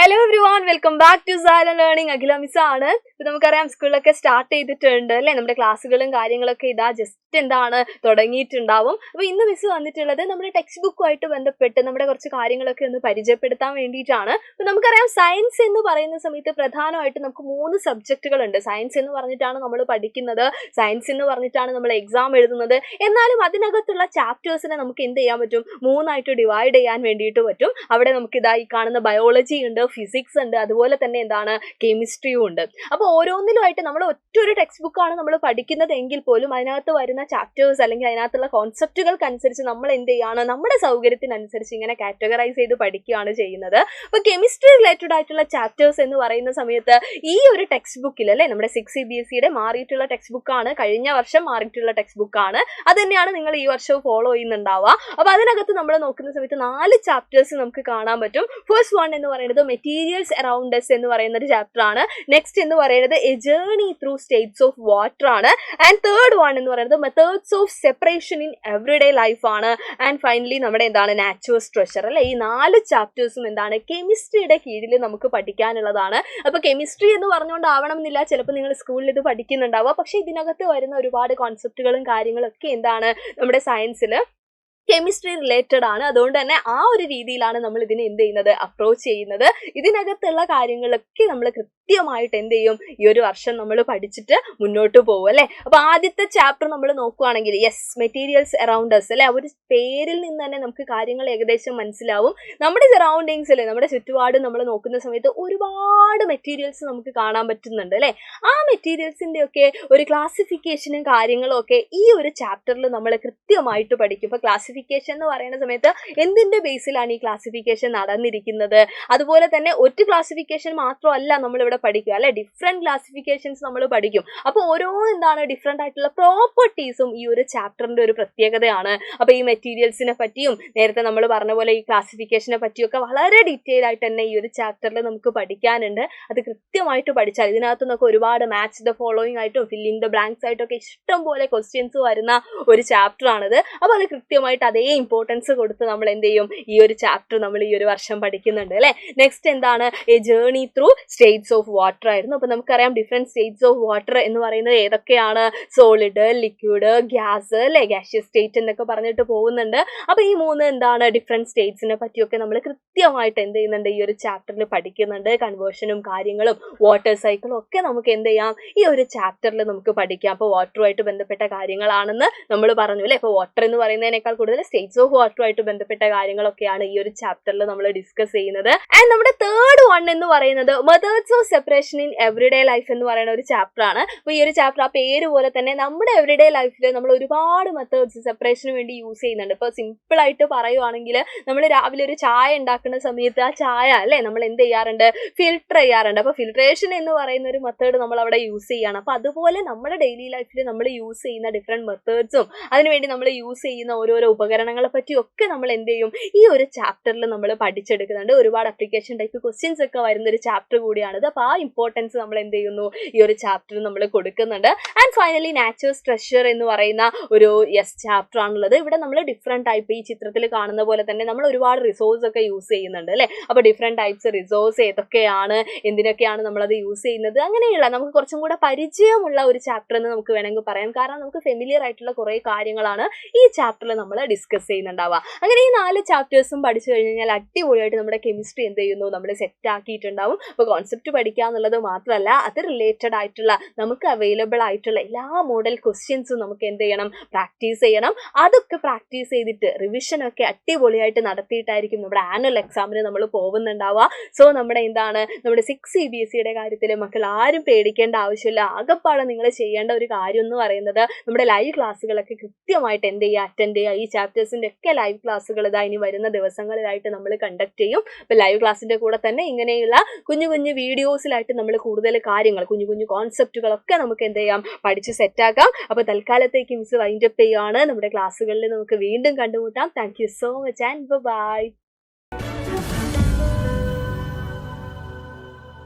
Hello everyone, welcome back to silent learning. Akhila miss ആണ്. ഇപ്പൊ നമുക്കറിയാം സ്കൂളിലൊക്കെ സ്റ്റാർട്ട് ചെയ്തിട്ടുണ്ട് അല്ലെ, നമ്മുടെ ക്ലാസ്സുകളും കാര്യങ്ങളൊക്കെ ഇതാ ജസ്റ്റ് എന്താണ് തുടങ്ങിയിട്ടുണ്ടാവും. അപ്പൊ ഇന്ന് മിസ് വന്നിട്ടുള്ളത് നമ്മുടെ ടെക്സ്റ്റ് ബുക്കുമായിട്ട് ബന്ധപ്പെട്ട് നമ്മുടെ കുറച്ച് കാര്യങ്ങളൊക്കെ ഒന്ന് പരിചയപ്പെടുത്താൻ വേണ്ടിയിട്ടാണ്. അപ്പൊ നമുക്കറിയാം സയൻസ് എന്ന് പറയുന്ന സമയത്ത് പ്രധാനമായിട്ട് നമുക്ക് 3 സബ്ജക്റ്റുകൾ ഉണ്ട്. സയൻസ് എന്ന് പറഞ്ഞിട്ടാണ് നമ്മൾ പഠിക്കുന്നത്, സയൻസ് എന്ന് പറഞ്ഞിട്ടാണ് നമ്മൾ എക്സാം എഴുതുന്നത്. എന്നാലും അതിനകത്തുള്ള ചാപ്റ്റേഴ്സിനെ നമുക്ക് എന്ത് ചെയ്യാൻ പറ്റും, 3ആയിട്ട് ഡിവൈഡ് ചെയ്യാൻ വേണ്ടിയിട്ട് പറ്റും. അവിടെ നമുക്ക് ഇതാ ഈ കാണുന്ന ബയോളജി ഉണ്ട്, ഫിസിക്സ് ഉണ്ട്, അതുപോലെ തന്നെ എന്താണ് കെമിസ്ട്രിയും ഉണ്ട്. അപ്പോൾ ഓരോന്നിലുമായിട്ട് നമ്മൾ ഒറ്റൊരു ടെക്സ്റ്റ് ബുക്കാണ് നമ്മൾ പഠിക്കുന്നത് എങ്കിൽ പോലും അതിനകത്ത് വരുന്ന ചാപ്റ്റേഴ്സ് അല്ലെങ്കിൽ അതിനകത്തുള്ള കോൺസെപ്റ്റുകൾക്ക് അനുസരിച്ച് നമ്മൾ എന്ത് ചെയ്യാണ്, നമ്മുടെ സൗകര്യത്തിനനുസരിച്ച് ഇങ്ങനെ കാറ്റഗറൈസ് ചെയ്ത് പഠിക്കുകയാണ് ചെയ്യുന്നത്. അപ്പോൾ കെമിസ്ട്രി റിലേറ്റഡ് ആയിട്ടുള്ള ചാപ്റ്റേഴ്സ് എന്ന് പറയുന്ന സമയത്ത് ഈ ഒരു ടെക്സ്റ്റ് ബുക്കിൽ അല്ലേ, നമ്മുടെ 6 CBSEയുടെ മാറിയിട്ടുള്ള ടെക്സ്റ്റ് ബുക്കാണ്, കഴിഞ്ഞ വർഷം മാറിയിട്ടുള്ള ടെക്സ്റ്റ് ബുക്കാണ്. അത് തന്നെയാണ് നിങ്ങൾ ഈ വർഷവും ഫോളോ ചെയ്യുന്നുണ്ടാവുക. അപ്പോൾ അതിനകത്ത് നമ്മൾ നോക്കുന്ന സമയത്ത് 4 ചാപ്റ്റേഴ്സ് നമുക്ക് കാണാൻ പറ്റും. ഫസ്റ്റ് വൺ എന്ന് പറയുന്നത് മെറ്റീരിയൽസ് അറൗണ്ട് us എന്ന് പറയുന്ന ഒരു ചാപ്റ്റർ ആണ്. നെക്സ്റ്റ് എന്ന് പറയുന്നത് A journey through States of water ആണ്. ആൻഡ് തേർഡ് വൺ എന്ന് പറയുന്നത് methods of separation in everyday life ആണ്. ആൻഡ് ഫൈനലി നമ്മുടെ എന്താണ് നാച്ചുറൽ സ്ട്രക്ചർ അല്ലെ. ഈ 4 ചാപ്റ്റേഴ്സും എന്താണ് കെമിസ്ട്രിയുടെ കീഴിൽ നമുക്ക് പഠിക്കാനുള്ളതാണ്. അപ്പൊ കെമിസ്ട്രി എന്ന് പറഞ്ഞുകൊണ്ട് ആവണം എന്നില്ല, ചിലപ്പോൾ നിങ്ങൾ സ്കൂളിൽ ഇത് പഠിക്കുന്നുണ്ടാവുക. പക്ഷെ ഇതിനകത്ത് വരുന്ന ഒരുപാട് കോൺസെപ്റ്റുകളും കാര്യങ്ങളും ഒക്കെ എന്താണ് നമ്മുടെ സയൻസിൽ കെമിസ്ട്രി റിലേറ്റഡ് ആണ്. അതുകൊണ്ട് തന്നെ ആ ഒരു രീതിയിലാണ് നമ്മൾ ഇതിനെ എന്ത് ചെയ്യുന്നത്, അപ്രോച്ച് ചെയ്യുന്നത്. ഇതിനകത്തുള്ള കാര്യങ്ങളൊക്കെ നമ്മൾ കൃത്യമായിട്ട് എന്ത് ചെയ്യും, ഈ ഒരു വർഷം നമ്മൾ പഠിച്ചിട്ട് മുന്നോട്ട് പോകും അല്ലെ. അപ്പൊ ആദ്യത്തെ ചാപ്റ്റർ നമ്മൾ നോക്കുകയാണെങ്കിൽ മെറ്റീരിയൽസ് അറൗണ്ട് us അല്ലെ, ഒരു പേരിൽ നിന്ന് തന്നെ നമുക്ക് കാര്യങ്ങൾ ഏകദേശം മനസ്സിലാവും. നമ്മുടെ സറൗണ്ടിങ്സിൽ നമ്മുടെ ചുറ്റുപാട് നമ്മൾ നോക്കുന്ന സമയത്ത് ഒരുപാട് മെറ്റീരിയൽസ് നമുക്ക് കാണാൻ പറ്റുന്നുണ്ട് അല്ലെ. ആ മെറ്റീരിയൽസിന്റെ ഒക്കെ ഒരു ക്ലാസിഫിക്കേഷനും കാര്യങ്ങളും ഒക്കെ ഈ ഒരു ചാപ്റ്ററിൽ നമ്മൾ കൃത്യമായിട്ട് പഠിക്കും. ഇപ്പൊ ക്ലാസിഫിക്കേഷൻ എന്ന് പറയുന്ന സമയത്ത് എന്തിന്റെ ബേസിലാണ് ഈ ക്ലാസിഫിക്കേഷൻ നടന്നിരിക്കുന്നത്, അതുപോലെ തന്നെ ഒറ്റ ക്ലാസിഫിക്കേഷൻ മാത്രമല്ല നമ്മൾ ഇവിടെ പഠിക്കുക അല്ലെ, ഡിഫറെന്റ് ക്ലാസിഫിക്കേഷൻസ് നമ്മൾ പഠിക്കും. അപ്പോൾ ഓരോ എന്താണ് ഡിഫറെന്റ് ആയിട്ടുള്ള പ്രോപ്പർട്ടീസും ഈ ഒരു ചാപ്റ്ററിന്റെ ഒരു പ്രത്യേകതയാണ്. അപ്പൊ ഈ മെറ്റീരിയൽസിനെ പറ്റിയും നേരത്തെ നമ്മൾ പറഞ്ഞ പോലെ ഈ ക്ലാസിഫിക്കേഷനെ പറ്റിയൊക്കെ വളരെ ഡീറ്റെയിൽ ആയിട്ട് തന്നെ ഈ ഒരു ചാപ്റ്ററിൽ നമുക്ക് പഠിക്കാനുണ്ട്. അത് കൃത്യമായിട്ട് പഠിച്ചാൽ ഇതിനകത്ത് നമുക്ക് ഒരുപാട് മാച്ച് ദ ഫോളോയിങ് ആയിട്ടും ഫില്ലിംഗ് ദ ബ്ലാങ്ക്സ് ആയിട്ടൊക്കെ ഇഷ്ടം പോലെ ക്വസ്റ്റ്യൻസ് വരുന്ന ഒരു ചാപ്റ്റർ ആണിത്. അപ്പൊ അത് കൃത്യമായിട്ട് അതേ ഇമ്പോർട്ടൻസ് കൊടുത്ത് നമ്മൾ എന്ത് ചെയ്യും, ഈ ഒരു ചാപ്റ്റർ നമ്മൾ ഈ ഒരു വർഷം പഠിക്കുന്നുണ്ട് അല്ലെ. നെക്സ്റ്റ് എന്താണ് A journey through States of water ആയിരുന്നു. അപ്പൊ നമുക്കറിയാം ഡിഫറെന്റ് സ്റ്റേറ്റ്സ് ഓഫ് വാട്ടർ എന്ന് പറയുന്നത് ഏതൊക്കെയാണ്, സോളിഡ്, ലിക്വിഡ്, ഗ്യാസ് അല്ലെ, ഗ്യാഷ്യസ് സ്റ്റേറ്റ് എന്നൊക്കെ പറഞ്ഞിട്ട് പോകുന്നുണ്ട്. അപ്പൊ ഈ 3 എന്താണ് ഡിഫറെന്റ് സ്റ്റേറ്റ്സിനെ പറ്റിയൊക്കെ നമ്മൾ കൃത്യമായിട്ട് എന്ത് ചെയ്യുന്നുണ്ട്, ഈ ഒരു ചാപ്റ്ററിൽ പഠിക്കുന്നുണ്ട്. കൺവേർഷനും കാര്യങ്ങളും വാട്ടർ സൈക്കിളും ഒക്കെ നമുക്ക് എന്ത് ചെയ്യാം, ഈ ഒരു ചാപ്റ്ററിൽ നമുക്ക് പഠിക്കാം. അപ്പോൾ വാട്ടറുമായിട്ട് ബന്ധപ്പെട്ട കാര്യങ്ങളാണെന്ന് നമ്മൾ പറഞ്ഞു അല്ലെ. അപ്പോൾ വാട്ടർ എന്ന് പറയുന്നതിനേക്കാൾ കൂടുതൽ സ്റ്റേറ്റ്സ് ഓഫ് വാട്ടറുമായിട്ട് ബന്ധപ്പെട്ട കാര്യങ്ങളൊക്കെയാണ് ഈ ഒരു ചാപ്റ്ററിൽ നമ്മൾ ഡിസ്കസ് ചെയ്യുന്നത്. ആൻഡ് നമ്മുടെ തേർഡ് വൺ എന്ന് പറയുന്നത് methods of separation in everyday life എന്ന് പറയുന്ന ഒരു ചാപ്റ്റർ ആണ്. അപ്പോൾ ഈ ഒരു ചാപ്റ്റർ ആ പേര് പോലെ തന്നെ നമ്മുടെ എവറിഡേ ലൈഫിൽ നമ്മൾ ഒരുപാട് മെത്തേഡ്സ് സെപ്പറേഷന് വേണ്ടി യൂസ് ചെയ്യുന്നുണ്ട്. ഇപ്പോൾ സിമ്പിൾ ആയിട്ട് പറയുവാണെങ്കിൽ നമ്മൾ രാവിലെ ഒരു ചായ ഉണ്ടാക്കുന്ന സമയത്ത് ആ ചായ അല്ലേ നമ്മൾ എന്ത് ചെയ്യാറുണ്ട്, ഫിൽട്ടർ ചെയ്യാറുണ്ട്. അപ്പോൾ ഫിൽട്രേഷൻ എന്ന് പറയുന്ന ഒരു മെത്തേഡ് നമ്മൾ അവിടെ യൂസ് ചെയ്യാണ്. അപ്പോൾ അതുപോലെ നമ്മുടെ ഡെയിലി ലൈഫിൽ നമ്മൾ യൂസ് ചെയ്യുന്ന ഡിഫറെന്റ് മെത്തേഡ്സും അതിനുവേണ്ടി നമ്മൾ യൂസ് ചെയ്യുന്ന ഓരോരോ ഉപകരണങ്ങളെ പറ്റിയൊക്കെ നമ്മൾ എന്ത് ചെയ്യും, ഈ ഒരു ചാപ്റ്ററിൽ നമ്മൾ പഠിച്ചെടുക്കുന്നുണ്ട്. ഒരുപാട് അപ്ലിക്കേഷൻ ടൈപ്പ് ക്വസ്റ്റ്യൻസ് ഒക്കെ വരുന്ന ഒരു ചാപ്റ്റർ കൂടിയാണിത്. അപ്പോൾ ആ ഇമ്പോർട്ടൻസ് നമ്മൾ എന്ത് ചെയ്യുന്നു, ഈ ഒരു ചാപ്റ്ററിൽ നമ്മൾ കൊടുക്കുന്നുണ്ട്. ആൻഡ് ഫൈനലി നാച്ചുറൽ സ്ട്രക്ചർ എന്ന് പറയുന്ന ഒരു ചാപ്റ്റർ ആണുള്ളത്. ഇവിടെ നമ്മൾ ഡിഫറെന്റ് ടൈപ്പ് ഈ ചിത്രത്തിൽ കാണുന്ന പോലെ തന്നെ നമ്മൾ ഒരുപാട് റിസോഴ്സ് ഒക്കെ യൂസ് ചെയ്യുന്നുണ്ട് അല്ലെ. അപ്പോൾ ഡിഫറെന്റ് ടൈപ്സ് റിസോഴ്സ് ഏതൊക്കെയാണ്, എന്തിനൊക്കെയാണ് നമ്മളത് യൂസ് ചെയ്യുന്നത്, അങ്ങനെയുള്ള നമുക്ക് കുറച്ചും കൂടെ പരിചയമുള്ള ഒരു ചാപ്റ്റർ എന്ന് നമുക്ക് വേണമെങ്കിൽ പറയാം. കാരണം നമുക്ക് ഫെമിലിയർ ആയിട്ടുള്ള കുറേ കാര്യങ്ങളാണ് ഈ ചാപ്റ്ററിൽ നമ്മൾ ഡിസ്കസ് ചെയ്യുന്നുണ്ടാവുക. അങ്ങനെ ഈ 4 ചാപ്റ്റേഴ്സും പഠിച്ചു കഴിഞ്ഞാൽ അടിപൊളിയായിട്ട് നമ്മുടെ കെമിസ്ട്രി എന്ത് ചെയ്യുന്നു, നമ്മൾ സെറ്റ് ആക്കിയിട്ടുണ്ടാവും. അപ്പോൾ കോൺസെപ്റ്റ് പഠിക്കുക എന്നുള്ളത് മാത്രമല്ല, അത് റിലേറ്റഡ് ആയിട്ടുള്ള നമുക്ക് അവൈലബിൾ ആയിട്ടുള്ള എല്ലാ മോഡൽ ക്വസ്റ്റ്യൻസും നമുക്ക് എന്ത് ചെയ്യണം, പ്രാക്ടീസ് ചെയ്യണം. അതൊക്കെ പ്രാക്ടീസ് ചെയ്തിട്ട് റിവിഷനൊക്കെ അടിപൊളിയായിട്ട് നടത്തിയിട്ടായിരിക്കും നമ്മുടെ ആനുവൽ എക്സാമിന് നമ്മൾ പോകുന്നുണ്ടാവുക. സോ നമ്മുടെ എന്താണ് നമ്മുടെ 6 CBSEയുടെ കാര്യത്തിൽ മക്കൾ ആരും പേടിക്കേണ്ട ആവശ്യമില്ല. ആകെപ്പാടെ നിങ്ങൾ ചെയ്യേണ്ട ഒരു കാര്യം എന്ന് പറയുന്നത് നമ്മുടെ ലൈവ് ക്ലാസ്സുകളൊക്കെ കൃത്യമായിട്ട് എന്ത് ചെയ്യുക, അറ്റൻഡ് ചെയ്യുക. ഈ ചാപ്റ്റേഴ്സിന്റെ ഒക്കെ ലൈവ് ക്ലാസ്സുകൾ ഇതാ ഇനി വരുന്ന ദിവസങ്ങളിലായിട്ട് നമ്മൾ കണ്ടക്ട് ചെയ്യും. അപ്പോൾ ലൈവ് ക്ലാസ്സിന്റെ കൂടെ തന്നെ ഇങ്ങനെയുള്ള കുഞ്ഞു കുഞ്ഞു വീഡിയോസിലായിട്ട് നമ്മൾ കൂടുതൽ കാര്യങ്ങൾ, കുഞ്ഞു കുഞ്ഞു കോൺസെപ്റ്റുകളൊക്കെ നമുക്ക് എന്ത് ചെയ്യാം, പഠിച്ച് സെറ്റാക്കാം. അപ്പോൾ തൽക്കാലത്തേക്ക് മിസ് വൈൻഡപ്പ് ചെയ്യുകയാണ്. നമ്മുടെ ക്ലാസ്സുകളിൽ നമുക്ക് വീണ്ടും കണ്ടുമുട്ടാം. Thank you so much and by.